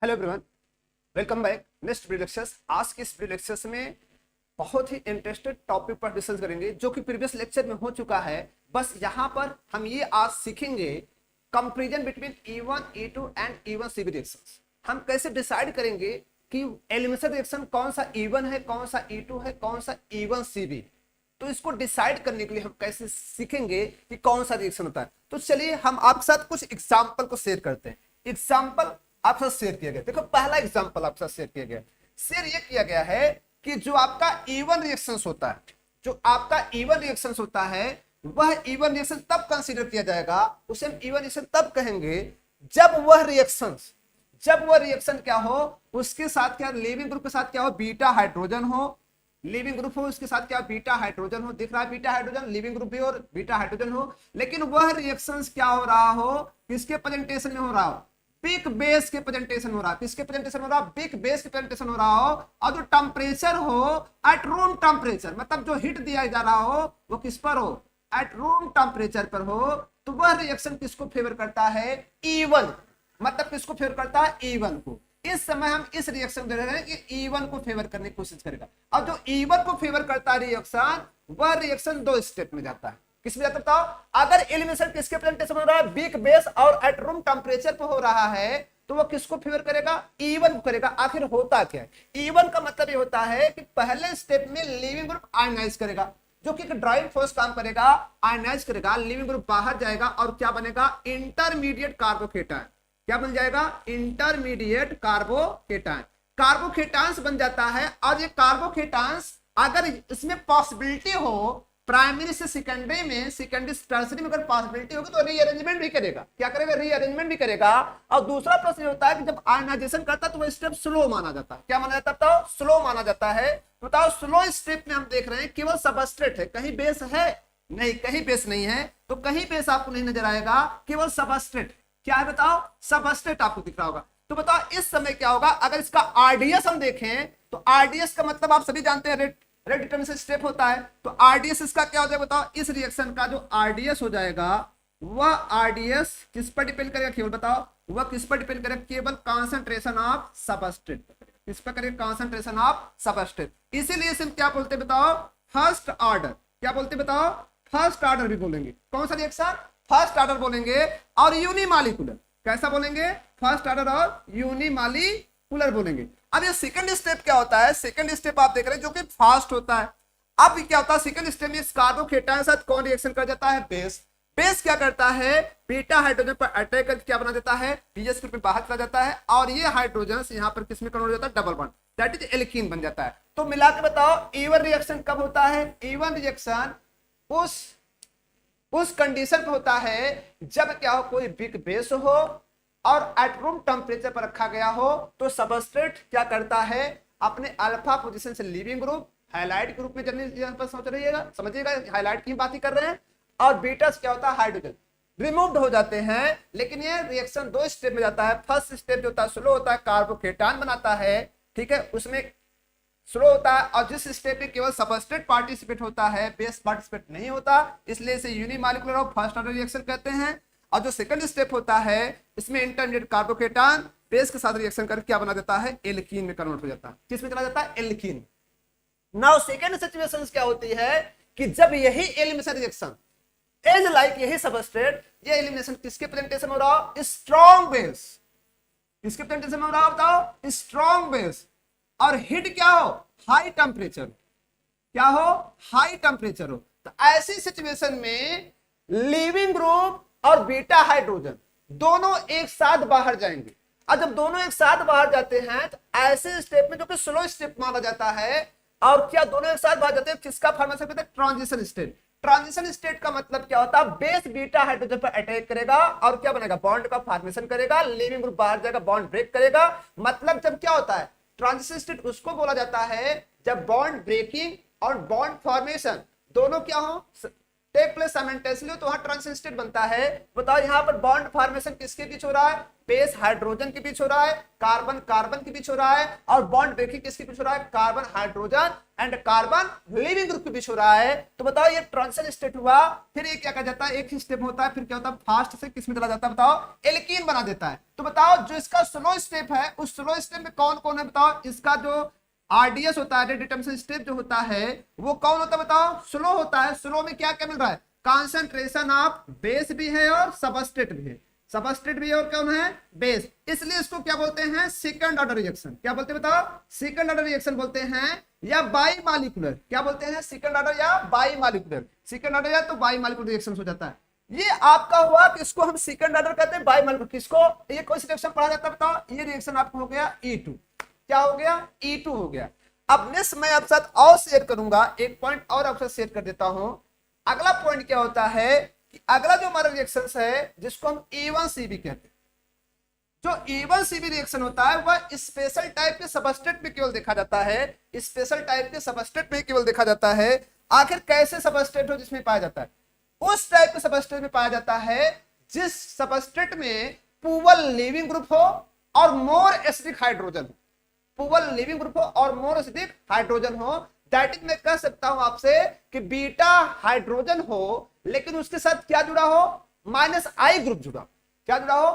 Hello everyone, welcome back. Next video lectures. आज के इस वीडियो लेक्चर्स में बहुत ही इंटरेस्टेड टॉपिक पर डिस्कस करेंगे जो कि प्रीवियस लेक्चर में हो चुका है। बस यहाँ पर हम ये आज सीखेंगे comparison between E1, E2 and E1 CB reactions. हम कैसे डिसाइड करेंगे कि एलिमिनेशन रिएक्शन कौन सा E1 है, कौन सा E2 है, कौन सा E1 CB। तो इसको डिसाइड करने के लिए हम कैसे सीखेंगे कि कौन सा रिएक्शन होता है। तो चलिए हम आपके साथ कुछ एग्जाम्पल को शेयर करते हैं। एग्जाम्पल आपके साथ शेयर किया गया। देखो पहला एग्जांपल आपके साथ शेयर किया गया। शेयर ये किया गया है कि जो आपका E1 रिएक्शंस होता है, जो आपका E1 रिएक्शंस होता है, वह E1 रिएक्शन तब कंसीडर किया जाएगा, उसे हम E1 रिएक्शन तब कहेंगे जब वह रिएक्शन क्या हो, उसके साथ क्या लिविंग ग्रुप के साथ क्या हो, बीटा हाइड्रोजन हो। लिविंग ग्रुप हो, उसके साथ क्या बीटा हाइड्रोजन हो। दिख रहा है बीटा हाइड्रोजन, लिविंग ग्रुप भी और बीटा हाइड्रोजन हो। लेकिन वह रिएक्शंस क्या हो रहा हो, किसके प्रेजेंटेशन में हो रहा हो, बिग बेस के प्रेजेंटेशन हो रहा है। किसके प्रेजेंटेशन हो रहा है, बिग बेस के प्रेजेंटेशन हो रहा हो। और जो टेम्परेचर हो एट रूम टेम्परेचर, मतलब जो हीट दिया जा रहा हो वो किस पर हो, एट रूम टेम्परेचर पर हो। तो वह रिएक्शन किसको फेवर करता है, E1। मतलब किसको फेवर करता है, E1 को। इस समय हम इस रिएक्शन दे रहे हैं कि E1 को फेवर करने की कोशिश करेगा। और जो E1 को फेवर करता है रिएक्शन, वह रिएक्शन दो स्टेप में जाता है। किसमें जाता बताओ। अगर एलिमिनेशन किसके प्रेजेंटेशन हो रहा है, बिग बेस और एट रूम टेम्परेचर पे हो रहा है, तो वो किसको फेवर करेगा, E1 को करेगा। आखिर होता क्या है, E1 का मतलब ये होता है कि पहले स्टेप में लिविंग ग्रुप आयनाइज करेगा, जो कि ड्राइविंग फोर्स काम करेगा, आयनाइज करेगा, लिविंग ग्रुप बाहर जाएगा और क्या बनेगा, इंटरमीडिएट कार्बोकेटायन। क्या बन जाएगा, इंटरमीडिएट कार्बोकेटायन। कार्बोकेटायंस बन जाता है। और ये कार्बोकेटायंस अगर इसमें पॉसिबिलिटी हो प्राइमरी से सेकेंडरी में, सेकेंडरी टर्सरी में अगर पॉसिबिलिटी होगी तो रीअरेंजमेंट भी करेगा। क्या करेगा, रीअरेंजमेंट भी करेगा। और दूसरा प्रश्न होता है कि जब आयनाइजेशन करता है तो वह स्टेप स्लो माना जाता है। क्या माना जाता है बताओ, स्लो माना जाता है। बताओ स्लो स्टेप में हम देख रहे हैं केवल सबस्ट्रेट है, कहीं बेस है नहीं, कहीं बेस नहीं है। तो कहीं बेस आपको नहीं नजर आएगा, केवल सबस्ट्रेट। क्या है बताओ, सबस्ट्रेट आपको दिख रहा होगा। तो बताओ इस समय क्या होगा, अगर इसका आरडीएस हम देखें तो आरडीएस का मतलब आप सभी जानते हैं, रेट डिटर्मिनेशन स्टेप होता है। तो आरडीएस इसका क्या हो जाएगा बताओ, इस रिएक्शन का जो आरडीएस हो जाएगा, वह आरडीएस किस पर डिपेंड करेगा, केवल बताओ वह किस पर डिपेंड करेगा, केवल कॉन्सेंट्रेशन ऑफ सबस्ट्रेट। किस पर करेगा, कॉन्सेंट्रेशन ऑफ सबस्ट्रेट। इसीलिए इसे क्या बोलते बताओ, फर्स्ट ऑर्डर। क्या बोलते बताओ, फर्स्ट ऑर्डर भी बोलेंगे। कौन सा रिएक्शन, फर्स्ट ऑर्डर बोलेंगे। और यूनिमॉलिक्यूलर, कैसा बोलेंगे, फर्स्ट ऑर्डर और यूनिमॉलिक्यूलर बोलेंगे। अब ये सेकंड स्टेप क्या होता है, सेकंड स्टेप आप देख रहे हैं जो कि फास्ट होता है। अब क्या होता है, सेकंड स्टेप में कार्बोकेटायन साथ कौन रिएक्शन कर जाता है, बेस। बेस क्या करता है, बीटा हाइड्रोजन पर अटैक करके क्या बना देता है, पीएच ग्रुप में बाहर चला जाता है। और ये हाइड्रोजन यहां पर किसमें कन्वर्ट हो जाता है, double bond, that is alkene बन जाता है। तो मिला के बताओ E1 रिएक्शन कब होता है, E1 रिएक्शन उस कंडीशन पे होता है जब क्या हो, कोई बिग बेस हो और एट रूम टेम्परेचर पर रखा गया हो। तो सबस्ट्रेट क्या करता है, अपने अल्फा पोजीशन से लिविंग ग्रुप हाइलाइट ग्रुप में समझ रहिएगा, समझिएगा हाइलाइट की बात ही कर रहे हैं। और बीटा क्या होता है, हाइड्रोजन रिमूव्ड हो जाते हैं। लेकिन ये रिएक्शन दो स्टेप में जाता है। फर्स्ट स्टेप जो होता है स्लो होता है, कार्बोकेटायन बनाता है, ठीक है, उसमें स्लो होता है। और जिस स्टेप में केवल सबस्ट्रेट पार्टिसिपेट होता है, बेस पार्टिसिपेट नहीं होता, इसलिए इसे यूनिमॉलिक्यूलर और फर्स्ट ऑर्डर रिएक्शन कहते हैं। और जो सेकंड स्टेप होता है, इसमें इंटरमीडिएट कार्बोकेटायन बेस के साथ रिएक्शन करके क्या बना देता है, एल्कीन में कन्वर्ट हो जाता है। किस में चला जाता है, एल्कीन। नाउ सेकंड सिचुएशन क्या होती है कि जब यही एलिमिनेशन रिएक्शन एज लाइक यही सबस्ट्रेट, ये एलिमिनेशन किसके प्रेजेंटेशन हो रहा हो, स्ट्रॉन्ग बेस। किसके प्रेजेंटेशन हो रहा हो बताओ, स्ट्रॉन्ग बेस। और हीट क्या हो, हाई टेम्परेचर। क्या हो, हाई टेम्परेचर हो। तो ऐसी सिचुएशन में लिविंग ग्रुप और बीटा हाइड्रोजन दोनों एक साथ बाहर जाएंगे। और जब दोनों एक साथ बाहर जाते हैं तो ऐसे स्टेप में, जो कि स्लो स्टेप माना जाता है, और क्या दोनों एक साथ बाहर जाते हैं, किसका फॉर्मेशन करते हैं, ट्रांजिशन स्टेट। ट्रांजिशन स्टेट का मतलब क्या होता है, बेस बीटा हाइड्रोजन पर अटैक करेगा और क्या बनेगा, बॉन्ड का फॉर्मेशन करेगा, लिविंग ग्रुप बाहर जाएगा, बॉन्ड ब्रेक करेगा। मतलब जब क्या होता है, ट्रांजिशन स्टेट उसको बोला जाता है जब बॉन्ड ब्रेकिंग और बॉन्ड फॉर्मेशन दोनों क्या हो, टेक प्लेस साइमल्टेनियसली तो वहां ट्रांजिशन स्टेट बनता है। बताओ यहाँ पर बॉन्ड फॉर्मेशन किसके बीच हो रहा है, बेस हाइड्रोजन के बीच हो रहा है, कार्बन कार्बन के बीच हो रहा है, और बॉन्ड ब्रेकिंग किसके बीच हो रहा है, carbon hydrogen and carbon leaving group के बीच हो रहा है। तो बताओ ये ट्रांजिशन स्टेट हुआ, फिर ये क्या कहा जाता है, एक ही स्टेप होता है, फिर क्या होता है, फास्ट से किस में चला जाता है, बताओ एल्कीन बना देता है। तो बताओ जो इसका स्लो स्टेप है, उस स्लो स्टेप में कौन कौन है, बताओ इसका जो आरडीएस होता है, डिटर्मिनेशन स्टेप जो होता है वो कौन होता है, बताओ स्लो होता है। स्लो में क्या क्या मिल रहा है, कॉन्सेंट्रेशन ऑफ बेस भी है और सबस्ट्रेट भी है, सबस्ट्रेट भी है और कौन है, बेस। इसलिए इसको क्या बोलते हैं, सेकंड ऑर्डर रिएक्शन। क्या बोलते हैं बताओ, सेकंड ऑर्डर रिएक्शन बोलते हैं, या बाई मॉलिक्यूलर। क्या बोलते हैं, सेकंड ऑर्डर या बाई मॉलिक्यूलर, सेकंड ऑर्डर या तो बाई मॉलिक्यूलर रिएक्शन हो जाता है। ये आपका हुआ कि इसको हम सेकंड ऑर्डर कहते हैं, बाई मॉलिक्यूलर। किसको, ये कौन सी रिएक्शन पढ़ा जाता है, बताओ ये रिएक्शन आपको हो गया E2। क्या हो गया, E2 हो गया। अब नेक्स्ट मैं आपके साथ और शेयर करूंगा, एक पॉइंट और आपके साथ शेयर कर देता हूं। अगला पॉइंट क्या होता है कि अगला जो हमारा रिएक्शन है जिसको हम E1CB कहते हैं, जो E1CB रिएक्शन होता है वह स्पेशल टाइप के सबस्ट्रेट में केवल देखा जाता है, स्पेशल टाइप के सबस्ट्रेट में केवल देखा जाता है। आखिर कैसे सबस्ट्रेट हो जिसमें पाया जाता है, उस टाइप के सबस्ट्रेट में पाया जाता है जिस सबस्ट्रेट में पूवल लिविंग ग्रुप हो और मोर एसिडिक हाइड्रोजन हो, पूवल लिविंग ग्रुप हो और मोर एसिडिक हाइड्रोजन हो। दैट इज मैं कह सकता हूं आपसे कि बीटा हाइड्रोजन हो लेकिन उसके साथ क्या जुड़ा हो, -I ग्रुप जुड़ा। क्या जुड़ा हो,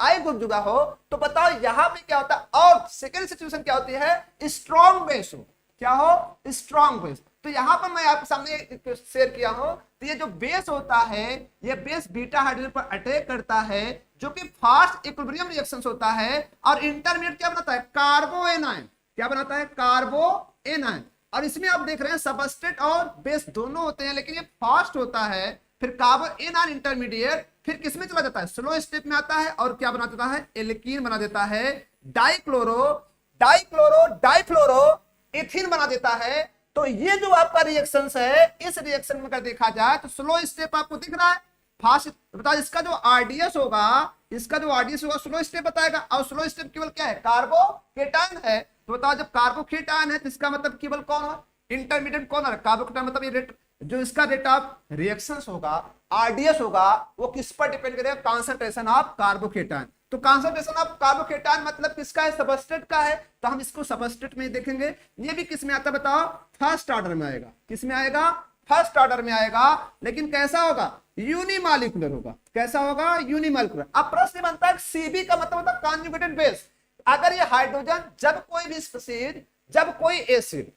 -I ग्रुप जुड़ा हो। तो बताओ यहां पे क्या होता है, और सेकेंड सिचुएशन क्या होती है, स्ट्रॉन्ग बेस हो। क्या हो, स्ट्रॉन्ग बेस। तो यहां पर मैं आपके सामने शेयर किया हूं, तो ये जो बेस होता है, ये बेस बीटा हाइड्रोजन पर अटैक करता है, जो कि फास्ट इक्विलिब्रियम रिएक्शंस होता है, और इंटरमीडिएट क्या बनाता है, कार्बो एनायन। क्या बनाता है, कार्बो एनायन। और इसमें आप देख रहे हैं सबस्ट्रेट और बेस दोनों होते हैं, लेकिन ये फास्ट होता है। फिर कार्बो एनायन इंटरमीडिएट फिर किसमें चला जाता है, स्लो स्टेप में आता है, और क्या बना देता है, एल्कीन बना देता है, डाइक्लोरो डाइक्लोरो डाइफ्लोरो एथीन बना देता है। तो ये जो आपका रिएक्शन है, इस रिएक्शन में अगर देखा जाए तो स्लो स्टेप आपको दिख रहा है, फास्ट। बताओ इसका जो आरडीएस होगा, इसका जो आरडीएस होगा स्लो स्टेप बताएगा, और स्लो स्टेप केवल क्या है, कार्बोकेटायन है। तो बताओ जब कार्बोकेटायन है तो इसका मतलब केवल कौन है, इंटरमीडिएट कौन है, कार्बोकेटायन। मतलब ये रेट जो इसका रेट ऑफ रिएक्शंस होगा, आरडीएस होगा, वो किस पर डिपेंड करेगा, कॉन्सेंट्रेशन ऑफ कार्बोकेटायन। तो कॉन्सेंट्रेशन ऑफ कार्बोकेटायन मतलब किसका है, सबस्ट्रेट का है। तो हम इसको सबस्ट्रेट में देखेंगे। ये भी किस में आता है बताओ, फर्स्ट ऑर्डर में आएगा। किस में आएगा, फर्स्ट ऑर्डर में आएगा, लेकिन कैसा होगा, यूनिमॉलिक्यूलर होगा। कैसा होगा, यूनिमॉलिक्यूलर। अब प्रश्न बनता है सीबी का मतलब होता है कॉन्जुगेटेड बेस। अगर ये हाइड्रोजन, जब कोई भी स्पीशीज, जब कोई एसिड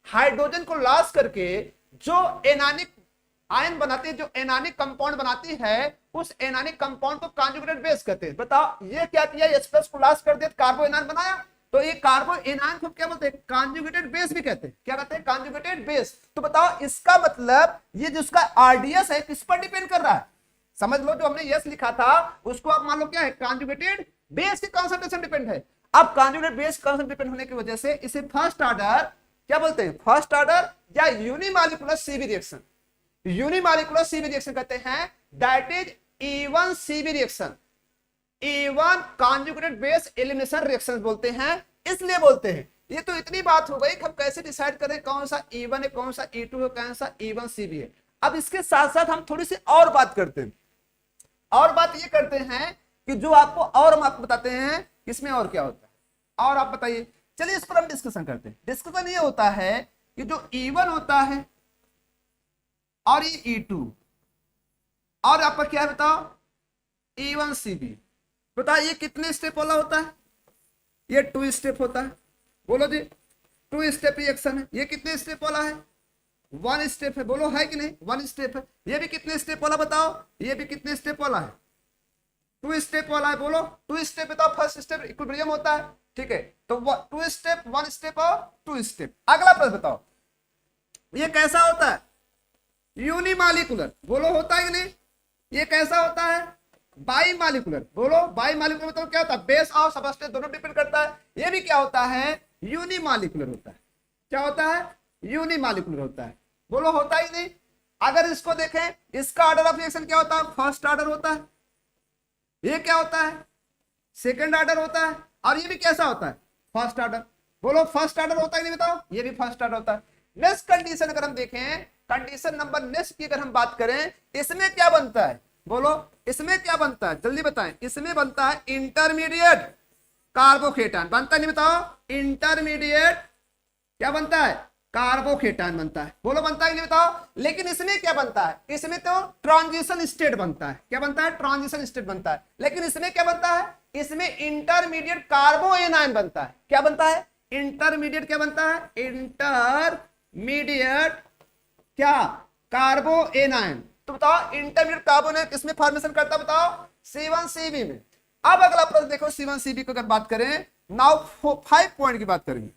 हाइड्रोजन को लॉस करके जो एनानिक आयन बनाती है, जो एनानिक कंपाउंड बनाती है, उस एनानिक कंपाउंड को कॉन्जुगेटेड बेस कहते हैं। बताओ ये क्या किया, H+ को लॉस कर दिया, कार्बो एनायन बनाया, तो ये कार्बो एनायन को क्या बोलते हैं, कॉन्जुगेटेड बेस भी कहते हैं। क्या कहते हैं, कॉन्जुगेटेड बेस। तो बताओ इसका मतलब ये जिसका आरडीएस है किस पर डिपेंड कर रहा है, समझ लो। जो हमने यस लिखा था उसको आप मान लो क्या है, कॉन्जुगेटेड बेस की कॉन्सेंट्रेशन डिपेंड है। अब कॉन्जुगेटेड बेस कॉन्सेंट्रेशन डिपेंड होने की वजह से इसे फर्स्ट ऑर्डर क्या बोलते हैं, फर्स्ट ऑर्डर या unimolecular CB reaction, unimolecular CB reaction कहते हैं। That is E1CB reaction, E1 conjugated base elimination reaction बोलते हैं। इसलिए बोलते हैं, ये तो इतनी बात हो गई कि हम कैसे डिसाइड करें कौन सा E1 है, कौन सा E2 है, कौन सा E1CB है। अब इसके साथ साथ हम थोड़ी सी और बात करते हैं, और बात ये करते हैं कि जो आपको और हम आपको बताते हैं इसमें और क्या होता है, और आप बताइए। चलिए इस पर हम डिस्कशन करते हैं। डिस्कशन ये होता है कि जो E1 होता है और ये E2 और आपका क्या है बताओ, E1CB। बताइए ये कितने स्टेप वाला होता है, ये 2 स्टेप होता है। बोलो जी, 2 स्टेप रिएक्शन है। ये कितने स्टेप वाला है, 1 स्टेप है। बोलो है कि नहीं, 1 स्टेप है। ये भी कितने स्टेप वाला बताओ, ये भी कितने स्टेप वाला है, 2 स्टेप वाला है। बोलो 2 स्टेप बताओ, फर्स्ट स्टेप इक्विलिब्रियम होता है, ठीक है। तो 2 स्टेप, 1 स्टेप और 2 स्टेप। अगला प्रश्न बताओ, ये कैसा होता है, यूनिमॉलिक्यूलर। बोलो होता है कि नहीं, ये कैसा होता है, बाई मॉलिक्यूलर। बोलो बाई मॉलिक्यूलर मतलब क्या होता है, बेस और सबस्ट्रेट दोनों डिपेंड करता है। ये भी क्या होता है, यूनिमॉलिक्यूलर होता है। क्या होता है, यूनिमॉलिक्यूलर होता है। बोलो होता ही नहीं। अगर इसको देखें, इसका ऑर्डर ऑफ रिएक्शन क्या होता है, फर्स्ट ऑर्डर होता है। ये क्या होता है, सेकंड ऑर्डर होता है। और ये भी कैसा होता है, फर्स्ट ऑर्डर। बोलो फर्स्ट ऑर्डर होता है नहीं बताओ, ये भी फर्स्ट ऑर्डर होता है। नेक्स्ट कंडीशन अगर हम देखें, कंडीशन नंबर नेक्स्ट की अगर हम बात करें, इसमें क्या बनता है, बोलो इसमें क्या बनता है, जल्दी बताएं। इसमें बनता है इंटरमीडिएट कार्बोकेटान, बनता नहीं बताओ, इंटरमीडिएट क्या बनता है, कार्बोकेटान बनता है, बोलो बनता है नहीं बताओ। लेकिन इसमें क्या बनता है, इसमें तो ट्रांजिशन स्टेट बनता है, क्या बनता है, ट्रांजिशन स्टेट बनता है। लेकिन इसमें क्या बनता है, इसमें इंटरमीडिएट कार्बो एनायन बनता है, क्या बनता है, इंटरमीडिएट क्या बनता है, इंटरमीडिएट क्या, कार्बो एनायन। तो बताओ इंटरमीडिएट कार्बो एनायन किसमें फॉर्मेशन करता है, बताओ C1CB में। अब अगला प्रश्न देखो, C1CB को अगर बात करें, नाउ 5 पॉइंट की बात करेंगे।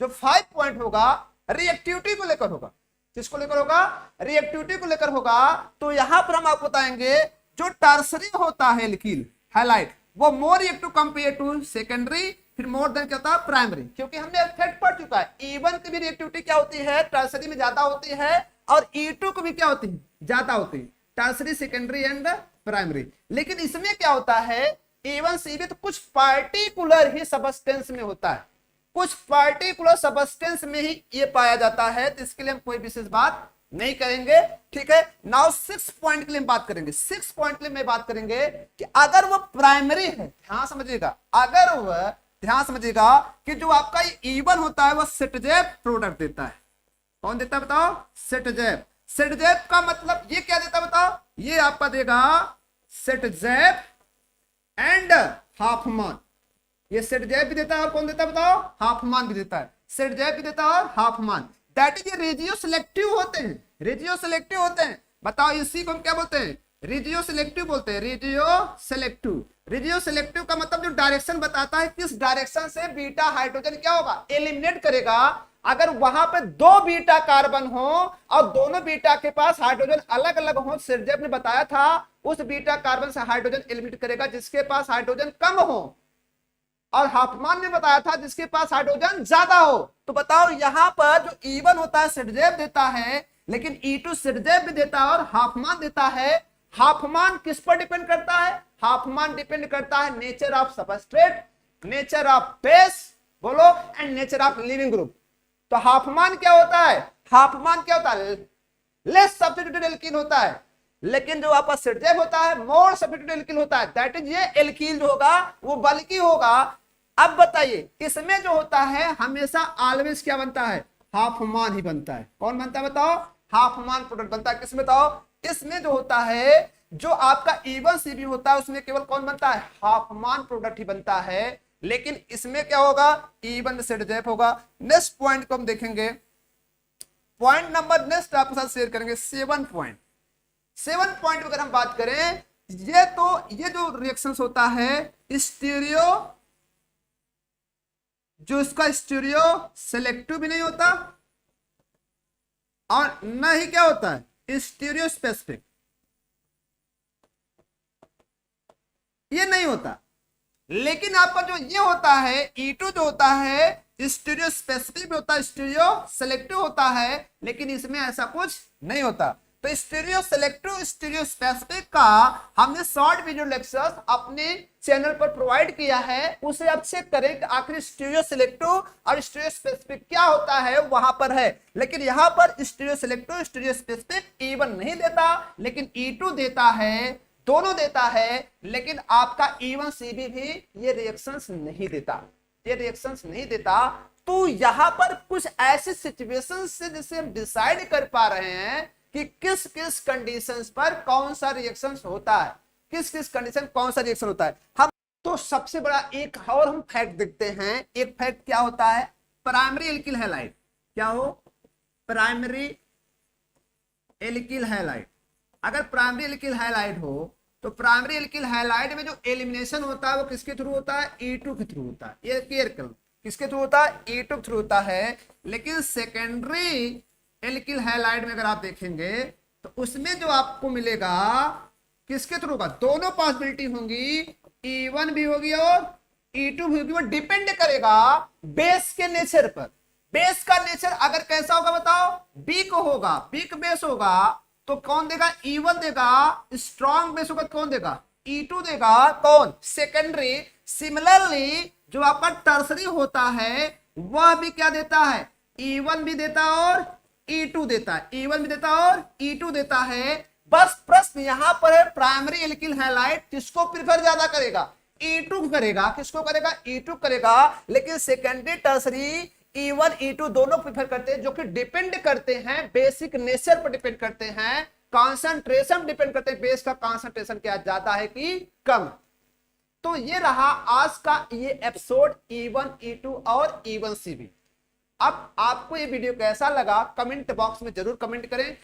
जो 5 पॉइंट होगा रिएक्टिविटी को लेकर होगा, किसको लेकर होगा, रिएक्टिविटी को लेकर होगा। तो यहां पर हम आपको बताएंगे जो टर्सरी होता है एल्किल हैलाइड, वो more reactive compare to secondary, फिर मोर देन क्या होता है, प्राइमरी। क्योंकि हमने फैक्ट पढ़ चुका है, E1 की भी रिएक्टिविटी क्या होती है, टर्सरी में ज्यादा होती है, और E2 को भी क्या होती है, ज्यादा होती है, टर्सरी, सेकेंडरी एंड प्राइमरी। लेकिन इसमें क्या होता है, E1CB तो कुछ पार्टिकुलर ही सबस्टेंस में होता है, कुछ पार्टिकुलर सबस्टेंस में ही ये पाया जाता है। तो इसके लिए हम कोई विशेष बात नहीं करेंगे, ठीक है। नाउ 6 पॉइंट के लिए हम बात करेंगे, 6 पॉइंट के लिए मैं बात करेंगे कि अगर वो प्राइमरी है, ध्यान समझिएगा, अगर वह, ध्यान समझिएगा कि जो आपका E1 होता है वह सेटजेप प्रोडक्ट देता है। कौन देता है बताओ, सेटजेप। सेटजेप का मतलब ये क्या देता है बताओ, ये आपका देगा सेटजेप एंड हाफमान। ये सेटजेप भी देता है और कौन देता है बताओ, हाफमान भी देता है, सेटजेप भी देता है और हाफमान। दैट इज रेडियो सिलेक्टिव होते हैं, रेडियो सिलेक्टिव होते हैं। बताओ इसी को हम क्या बोलते हैं, रेडियो सिलेक्टिव बोलते हैं, रेडियो सिलेक्टिव। रेडियो सिलेक्टिव का मतलब जो डायरेक्शन बताता है, किस डायरेक्शन से बीटा हाइड्रोजन क्या होगा, एलिमिनेट करेगा। अगर वहां पे 2 बीटा कार्बन हो और दोनों बीटा के पास हाइड्रोजन अलग अलग हो, सेटजेप ने बताया था उस बीटा कार्बन से हाइड्रोजन एलिमिनेट करेगा जिसके पास हाइड्रोजन कम हो, और हाफमान ने बताया था जिसके पास हाइड्रोजन ज्यादा हो। तो बताओ यहां पर जो E1 होता है सेटजेप देता है, लेकिन E2 सेटजेप भी देता है और हाफमान देता है। हाफमान किस पर डिपेंड करता है, हाफमान डिपेंड करता है nature of substrate, nature of base, बोलो, and nature of living group. तो हाफमान क्या होता है, हाफमान क्या होता है, लेस सब्स्टिट्यूटेड एल्कीन होता है। लेकिन जो आपका सेटजेप होता है मोर सब्स्टिट्यूटेड एल्कीन होता है, दैट इज ये एल्कीन जो होगा वो बल्कि होगा। अब बताइए इसमें जो होता है हमेशा ऑलवेज क्या बनता है, हाफमान ही बनता है। कौन बनता है बताओ, हाफमान प्रोडक्ट बनता है। किसमें बताओ, इसमें जो होता है, जो आपका E1CB होता है उसमें केवल कौन बनता है, हाफमान प्रोडक्ट ही बनता है। लेकिन इसमें क्या होगा, E1 में सेटजेप होगा। नेक्स्ट पॉइंट को हम देखेंगे, पॉइंट नंबर नेक्स्ट आपके साथ शेयर करेंगे 7 पॉइंट। 7 पॉइंट अगर हम बात करें, ये तो ये जो रिएक्शंस होता है स्टीरियो, जो इसका स्टीरियो सेलेक्टिव भी नहीं होता और न ही क्या होता है स्टीरियो स्पेसिफिक, ये नहीं होता। लेकिन आपका जो ये होता है E2 जो होता है स्टीरियो स्पेसिफिक भी होता है, स्टीरियो सेलेक्टिव होता है, लेकिन इसमें ऐसा कुछ नहीं होता। तो स्टीरियो सेलेक्टिव स्टीरियो स्पेसिफिक का हमने शॉर्ट वीडियो लेक्चर्स अपने चैनल पर प्रोवाइड किया है, उसे आप चेक करें कि आखिर स्टीरियो सेलेक्टिव और स्टीरियो स्पेसिफिक क्या होता है, वहां पर है। लेकिन यहां पर stereo selective stereo specific E1 नहीं देता, लेकिन E2 देता है, दोनों देता है। लेकिन आपका E1CB भी ये रिएक्शंस नहीं देता, ये रिएक्शंस नहीं देता। तो यहां पर कुछ ऐसे सिचुएशंस से जिसे हम डिसाइड कर पा रहे हैं कि किस किस कंडीशंस पर कौन सा रिएक्शंस होता है, किस किस कंडीशन कौन सा रिएक्शन होता है। हम तो सबसे बड़ा एक और हम फैक्ट देखते हैं। एक फैक्ट क्या होता है, प्राइमरी एल्किल हैलाइड, क्या हो, प्राइमरी एल्किल हैलाइड। अगर प्राइमरी एल्किल हैलाइड हो तो प्राइमरी एल्किल हैलाइड में जो एलिमिनेशन होता है वो किसके थ्रू होता है, E2 के थ्रू होता है। ये क्लियर कर, किसके थ्रू होता है, E2 के थ्रू होता है। लेकिन सेकेंडरी एल्किल हैलाइड में अगर आप देखेंगे तो उसमें जो आपको मिलेगा किसके थ्रू होगा, दोनों पॉसिबिलिटी होंगी, E1 भी होगी और E2 भी होगी। वो डिपेंड करेगा बेस के नेचर पर। बेस का नेचर अगर कैसा होगा बताओ, वीक होगा, वीक बेस होगा तो कौन देगा, E1 देगा। स्ट्रॉन्ग बेस होगा कौन देगा, E2 देगा। कौन, सेकेंडरी। सिमिलरली जो आपका टर्सरी होता है वह भी क्या देता है, E1 भी देता है और E2 देता है, E1 भी देता है और E2 देता है। बस प्रश्न यहां पर है प्राइमरी एल्किल हैलाइड किसको प्रिफर ज्यादा करेगा, E2 करेगा। किसको करेगा, E2 करेगा। लेकिन सेकेंडरी टर्सरी E1 E2 दोनों प्रिफर करते हैं, जो कि डिपेंड करते हैं बेसिक नेचर पर, डिपेंड करते हैं कॉन्सेंट्रेशन, डिपेंड करते हैं बेस का कॉन्सेंट्रेशन क्या ज्यादा है कि कम। तो ये रहा आज का ये एपिसोड E1 E2 और E1 CB। अब आपको ये वीडियो कैसा लगा कमेंट बॉक्स में जरूर कमेंट करें।